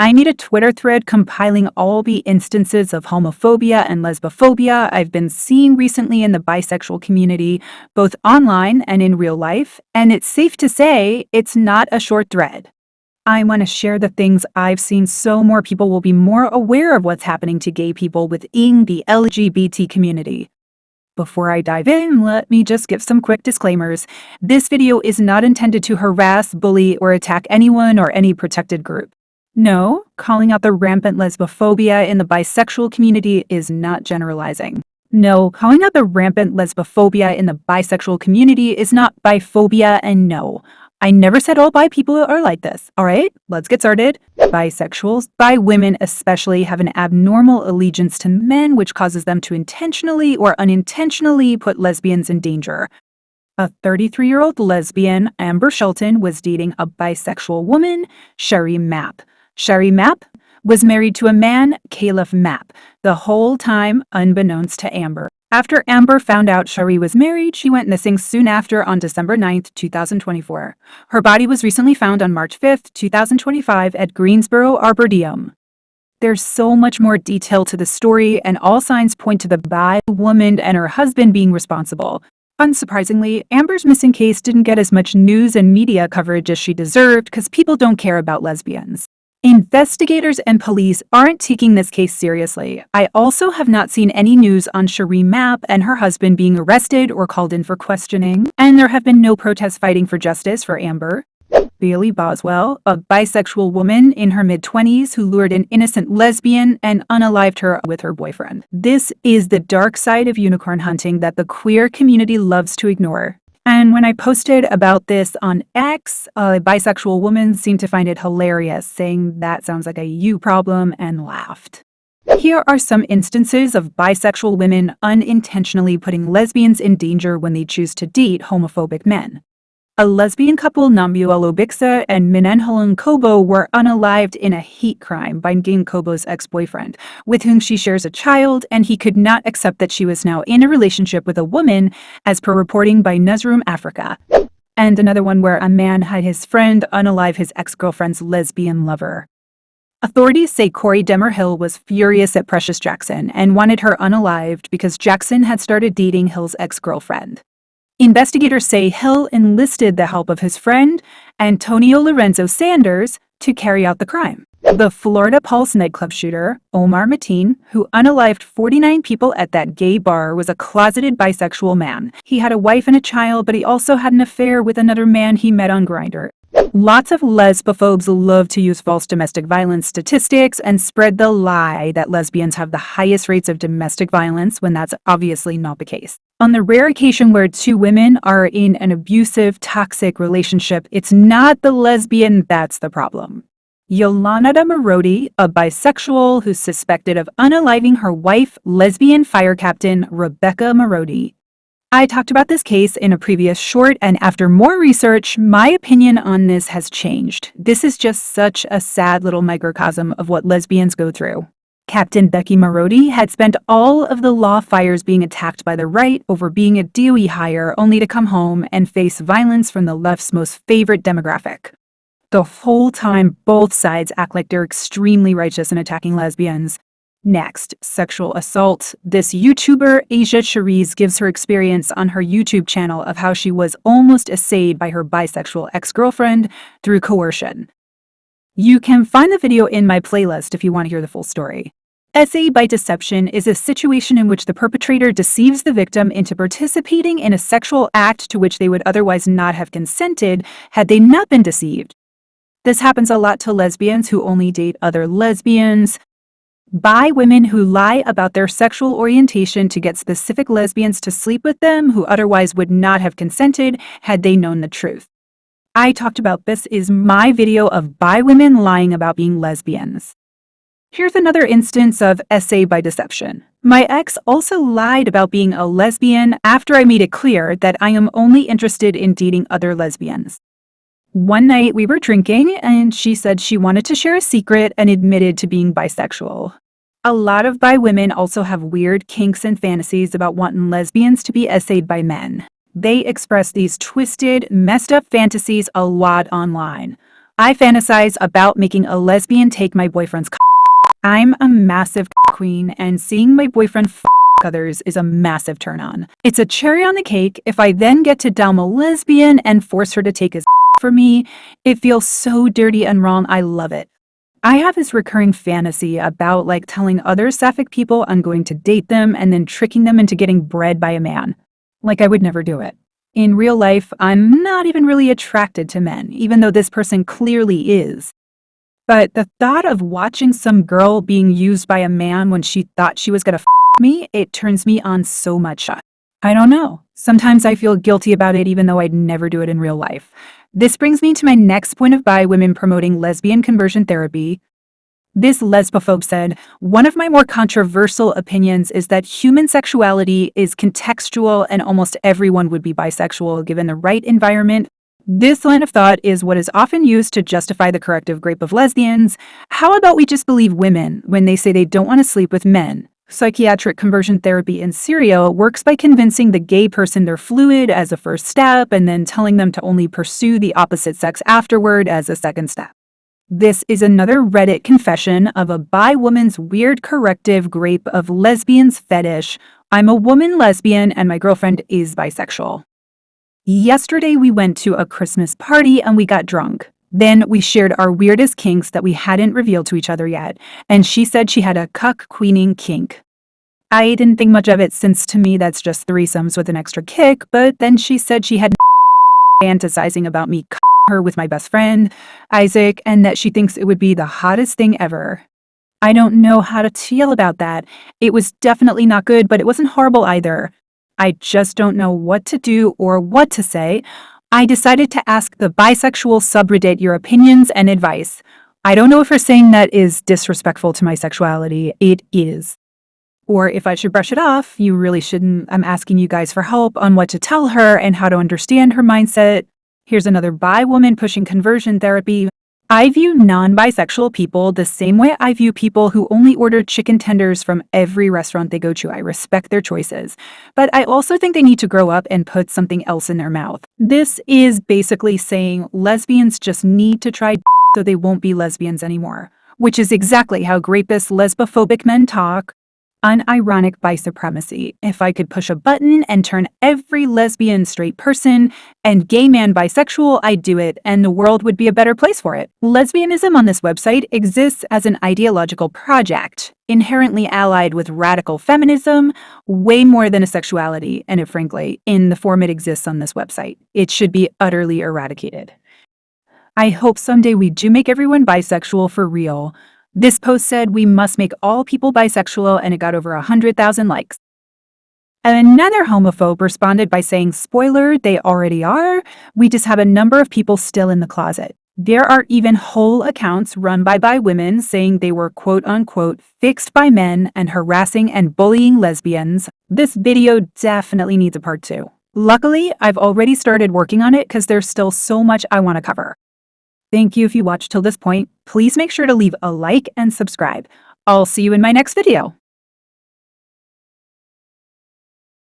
I made a Twitter thread compiling all the instances of homophobia and lesbophobia I've been seeing recently in the bisexual community, both online and in real life, and it's safe to say it's not a short thread. I want to share the things I've seen so more people will be more aware of what's happening to gay people within the LGBT community. Before I dive in, let me just give some quick disclaimers. This video is not intended to harass, bully, or attack anyone or any protected group. No, calling out the rampant lesbophobia in the bisexual community is not generalizing. No, calling out the rampant lesbophobia in the bisexual community is not biphobia, and no, I never said all bi people are like this. All right, let's get started. Bisexuals, bi women especially, have an abnormal allegiance to men, which causes them to intentionally or unintentionally put lesbians in danger. A 33-year-old lesbian, Amber Shelton, was dating a bisexual woman, Sherry Mapp. Sherry Mapp was married to a man, Caleb Mapp, the whole time unbeknownst to Amber. After Amber found out Sherry was married, she went missing soon after on December 9th, 2024. Her body was recently found on March 5th, 2025 at Greensboro Arboretum. There's so much more detail to the story, and all signs point to the bi woman and her husband being responsible. Unsurprisingly, Amber's missing case didn't get as much news and media coverage as she deserved because people don't care about lesbians. Investigators and police aren't taking this case seriously. I also have not seen any news on Sherry Mapp and her husband being arrested or called in for questioning, and there have been no protests fighting for justice for Amber. Bailey Boswell, a bisexual woman in her mid-20s who lured an innocent lesbian and unalived her with her boyfriend. This is the dark side of unicorn hunting that the queer community loves to ignore. And when I posted about this on X, a bisexual woman seemed to find it hilarious, saying that sounds like a you problem, and laughed. Here are some instances of bisexual women unintentionally putting lesbians in danger when they choose to date homophobic men. A lesbian couple, Nambuelo Bixa and Minenholen Kobo, were unalived in a hate crime by Ging Kobo's ex-boyfriend, with whom she shares a child, and he could not accept that she was now in a relationship with a woman, as per reporting by Newsroom Africa. And another one where a man had his friend unalive his ex-girlfriend's lesbian lover. Authorities say Corey Demer-Hill was furious at Precious Jackson and wanted her unalived because Jackson had started dating Hill's ex-girlfriend. Investigators say Hill enlisted the help of his friend, Antonio Lorenzo Sanders, to carry out the crime. The Florida Pulse nightclub shooter, Omar Mateen, who unalived 49 people at that gay bar, was a closeted bisexual man. He had a wife and a child, but he also had an affair with another man he met on Grindr. Lots of lesbophobes love to use false domestic violence statistics and spread the lie that lesbians have the highest rates of domestic violence when that's obviously not the case. On the rare occasion where two women are in an abusive, toxic relationship, it's not the lesbian that's the problem. Yolanda Marodi, a bisexual who's suspected of unaliving her wife, lesbian fire captain Rebecca Marodi. I talked about this case in a previous short, and after more research, my opinion on this has changed. This is just such a sad little microcosm of what lesbians go through. Captain Becky Marodi had spent all of the law fires being attacked by the right over being a DOE hire, only to come home and face violence from the left's most favorite demographic. The whole time, both sides act like they're extremely righteous in attacking lesbians. Next, sexual assault. This YouTuber, Asia Cherise, gives her experience on her YouTube channel of how she was almost essayed by her bisexual ex-girlfriend through coercion. You can find the video in my playlist if you want to hear the full story. Essay by deception is a situation in which the perpetrator deceives the victim into participating in a sexual act to which they would otherwise not have consented had they not been deceived. This happens a lot to lesbians who only date other lesbians, bi women who lie about their sexual orientation to get specific lesbians to sleep with them who otherwise would not have consented had they known the truth. I talked about this is my video of bi women lying about being lesbians. Here's another instance of essay by deception. My ex also lied about being a lesbian after I made it clear that I am only interested in dating other lesbians. One night we were drinking and she said she wanted to share a secret and admitted to being bisexual. A lot of bi women also have weird kinks and fantasies about wanting lesbians to be essayed by men. They express these twisted, messed up fantasies a lot online. I fantasize about making a lesbian take my boyfriend's I'm a massive queen, and seeing my boyfriend others is a massive turn on. It's a cherry on the cake if I then get to dom a lesbian and force her to take his for me. It feels so dirty and wrong. I love it. I have this recurring fantasy about telling other sapphic people I'm going to date them and then tricking them into getting bred by a man. I would never do it. In real life, I'm not even really attracted to men, even though this person clearly is. But the thought of watching some girl being used by a man when she thought she was gonna me, it turns me on so much. I don't know. Sometimes I feel guilty about it even though I'd never do it in real life. This brings me to my next point of bi women promoting lesbian conversion therapy. This lesbophobe said, one of my more controversial opinions is that human sexuality is contextual and almost everyone would be bisexual given the right environment. This line of thought is what is often used to justify the corrective rape of lesbians. How about we just believe women when they say they don't want to sleep with men? Psychiatric conversion therapy in Syria works by convincing the gay person they're fluid as a first step and then telling them to only pursue the opposite sex afterward as a second step. This is another Reddit confession of a bi woman's weird corrective rape of lesbians fetish. I'm a woman lesbian and my girlfriend is bisexual. Yesterday we went to a Christmas party and we got drunk. Then we shared our weirdest kinks that we hadn't revealed to each other yet, and she said she had a cuck queening kink. I didn't think much of it since to me that's just threesomes with an extra kick, but then she said she had fantasizing about me her with my best friend, Isaac, and that she thinks it would be the hottest thing ever. I don't know how to feel about that. It was definitely not good, but it wasn't horrible either. I just don't know what to do or what to say. I decided to ask the bisexual subreddit your opinions and advice. I don't know if her saying that is disrespectful to my sexuality. It is. Or if I should brush it off, you really shouldn't. I'm asking you guys for help on what to tell her and how to understand her mindset. Here's another bi woman pushing conversion therapy. I view non-bisexual people the same way I view people who only order chicken tenders from every restaurant they go to. I respect their choices. But I also think they need to grow up and put something else in their mouth. This is basically saying lesbians just need to try so they won't be lesbians anymore, which is exactly how rapist lesbophobic men talk. Unironic bisupremacy. If I could push a button and turn every lesbian straight person and gay man bisexual, I'd do it, and the world would be a better place for it. Lesbianism on this website exists as an ideological project, inherently allied with radical feminism, way more than a sexuality, and frankly, in the form it exists on this website. It should be utterly eradicated. I hope someday we do make everyone bisexual for real. This post said we must make all people bisexual, and it got over 100,000 likes. And another homophobe responded by saying, spoiler, they already are. We just have a number of people still in the closet. There are even whole accounts run by bi women saying they were quote unquote fixed by men and harassing and bullying lesbians. This video definitely needs a part 2. Luckily, I've already started working on it because there's still so much I want to cover. Thank you if you watched till this point. Please make sure to leave a like and subscribe. I'll see you in my next video.